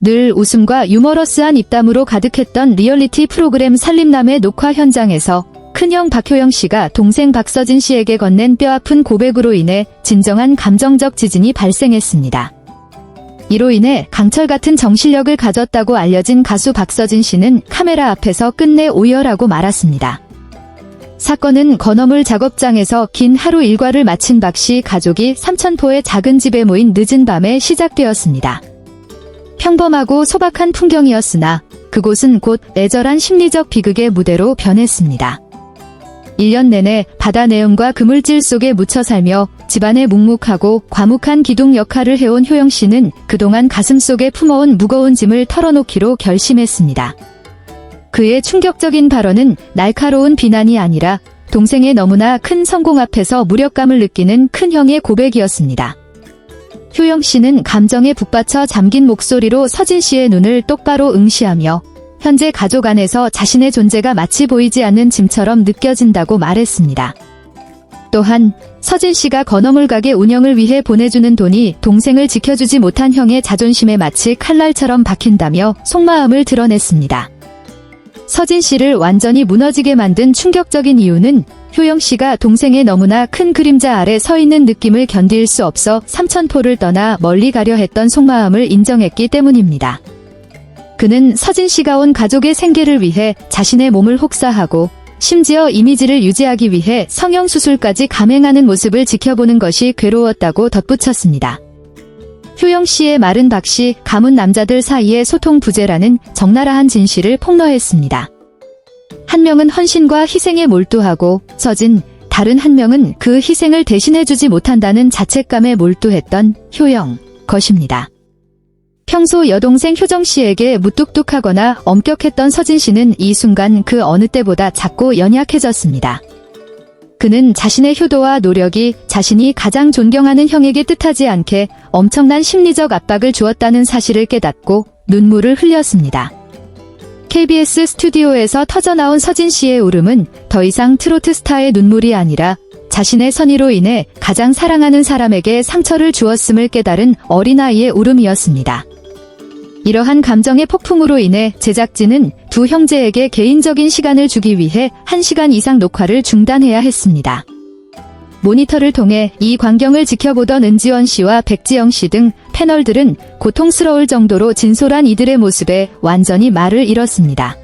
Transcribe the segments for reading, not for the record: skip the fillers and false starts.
늘 웃음과 유머러스한 입담으로 가득했던 리얼리티 프로그램 살림남의 녹화 현장에서 큰형 박효영 씨가 동생 박서진 씨에게 건넨 뼈아픈 고백으로 인해 진정한 감정적 지진이 발생했습니다. 이로 인해 강철 같은 정신력을 가졌다고 알려진 가수 박서진 씨는 카메라 앞에서 끝내 오열하고 말았습니다. 사건은 건어물 작업장에서 긴 하루 일과를 마친 박 씨 가족이 삼천포의 작은 집에 모인 늦은 밤에 시작되었습니다. 평범하고 소박한 풍경이었으나 그곳은 곧 애절한 심리적 비극의 무대로 변했습니다. 1년 내내 바다 내음과 그물질 속에 묻혀 살며 집안의 묵묵하고 과묵한 기둥 역할을 해온 효영 씨는 그동안 가슴속에 품어온 무거운 짐을 털어놓기로 결심했습니다. 그의 충격적인 발언은 날카로운 비난이 아니라 동생의 너무나 큰 성공 앞에서 무력감을 느끼는 큰형의 고백이었습니다. 효영 씨는 감정에 북받쳐 잠긴 목소리로 서진 씨의 눈을 똑바로 응시하며 현재 가족 안에서 자신의 존재가 마치 보이지 않는 짐처럼 느껴진다고 말했습니다. 또한 서진 씨가 건어물 가게 운영을 위해 보내주는 돈이 동생을 지켜주지 못한 형의 자존심에 마치 칼날처럼 박힌다며 속마음을 드러냈습니다. 서진 씨를 완전히 무너지게 만든 충격적인 이유는 효영 씨가 동생의 너무나 큰 그림자 아래 서 있는 느낌을 견딜 수 없어 삼천포를 떠나 멀리 가려 했던 속마음을 인정했기 때문입니다. 그는 서진 씨가 온 가족의 생계를 위해 자신의 몸을 혹사하고 심지어 이미지를 유지하기 위해 성형수술까지 감행하는 모습을 지켜보는 것이 괴로웠다고 덧붙였습니다. 효영 씨의 말은 박 씨 가문 남자들 사이의 소통 부재라는 적나라한 진실을 폭로했습니다. 한 명은 헌신과 희생에 몰두하고 다른 한 명은 그 희생을 대신해주지 못한다는 자책감에 몰두했던 효영 것입니다. 평소 여동생 효정 씨에게 무뚝뚝하거나 엄격했던 서진 씨는 이 순간 그 어느 때보다 작고 연약해졌습니다. 그는 자신의 효도와 노력이 자신이 가장 존경하는 형에게 뜻하지 않게 엄청난 심리적 압박을 주었다는 사실을 깨닫고 눈물을 흘렸습니다. KBS 스튜디오에서 터져나온 서진 씨의 울음은 더 이상 트로트 스타의 눈물이 아니라 자신의 선의로 인해 가장 사랑하는 사람에게 상처를 주었음을 깨달은 어린아이의 울음이었습니다. 이러한 감정의 폭풍으로 인해 제작진은 두 형제에게 개인적인 시간을 주기 위해 1시간 이상 녹화를 중단해야 했습니다. 모니터를 통해 이 광경을 지켜보던 은지원 씨와 백지영 씨 등 패널들은 고통스러울 정도로 진솔한 이들의 모습에 완전히 말을 잃었습니다.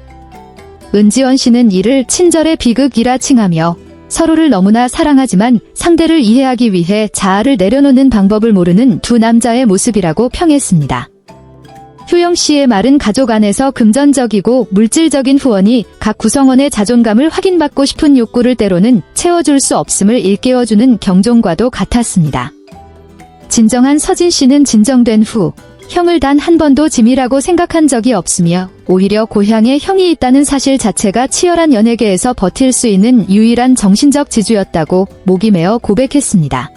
은지원 씨는 이를 친절의 비극이라 칭하며 서로를 너무나 사랑하지만 상대를 이해하기 위해 자아를 내려놓는 방법을 모르는 두 남자의 모습이라고 평했습니다. 효영 씨의 말은 가족 안에서 금전적이고 물질적인 후원이 각 구성원의 자존감을 확인받고 싶은 욕구를 때로는 채워줄 수 없음을 일깨워주는 경종과도 같았습니다. 진정한 서진 씨는 진정된 후 형을 단 한 번도 짐이라고 생각한 적이 없으며 오히려 고향에 형이 있다는 사실 자체가 치열한 연예계에서 버틸 수 있는 유일한 정신적 지주였다고 목이 메어 고백했습니다.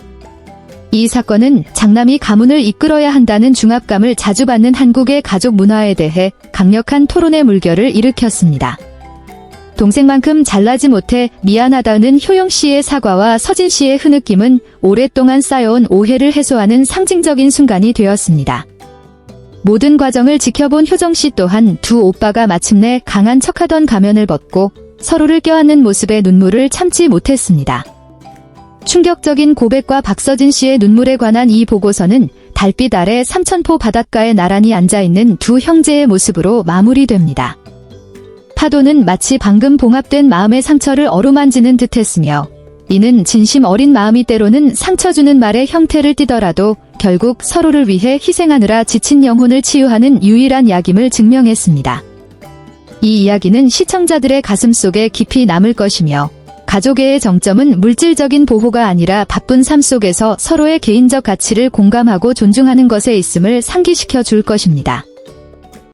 이 사건은 장남이 가문을 이끌어야 한다는 중압감을 자주 받는 한국의 가족 문화에 대해 강력한 토론의 물결을 일으켰습니다. 동생만큼 잘나지 못해 미안하다는 효영 씨의 사과와 서진 씨의 흐느낌은 오랫동안 쌓여온 오해를 해소하는 상징적인 순간이 되었습니다. 모든 과정을 지켜본 효정 씨 또한 두 오빠가 마침내 강한 척하던 가면을 벗고 서로를 껴안는 모습에 눈물을 참지 못했습니다. 충격적인 고백과 박서진 씨의 눈물에 관한 이 보고서는 달빛 아래 삼천포 바닷가에 나란히 앉아있는 두 형제의 모습으로 마무리됩니다. 파도는 마치 방금 봉합된 마음의 상처를 어루만지는 듯했으며 이는 진심 어린 마음이 때로는 상처 주는 말의 형태를 띠더라도 결국 서로를 위해 희생하느라 지친 영혼을 치유하는 유일한 약임을 증명했습니다. 이 이야기는 시청자들의 가슴속에 깊이 남을 것이며 가족애의 정점은 물질적인 보호가 아니라 바쁜 삶 속에서 서로의 개인적 가치를 공감하고 존중하는 것에 있음을 상기시켜 줄 것입니다.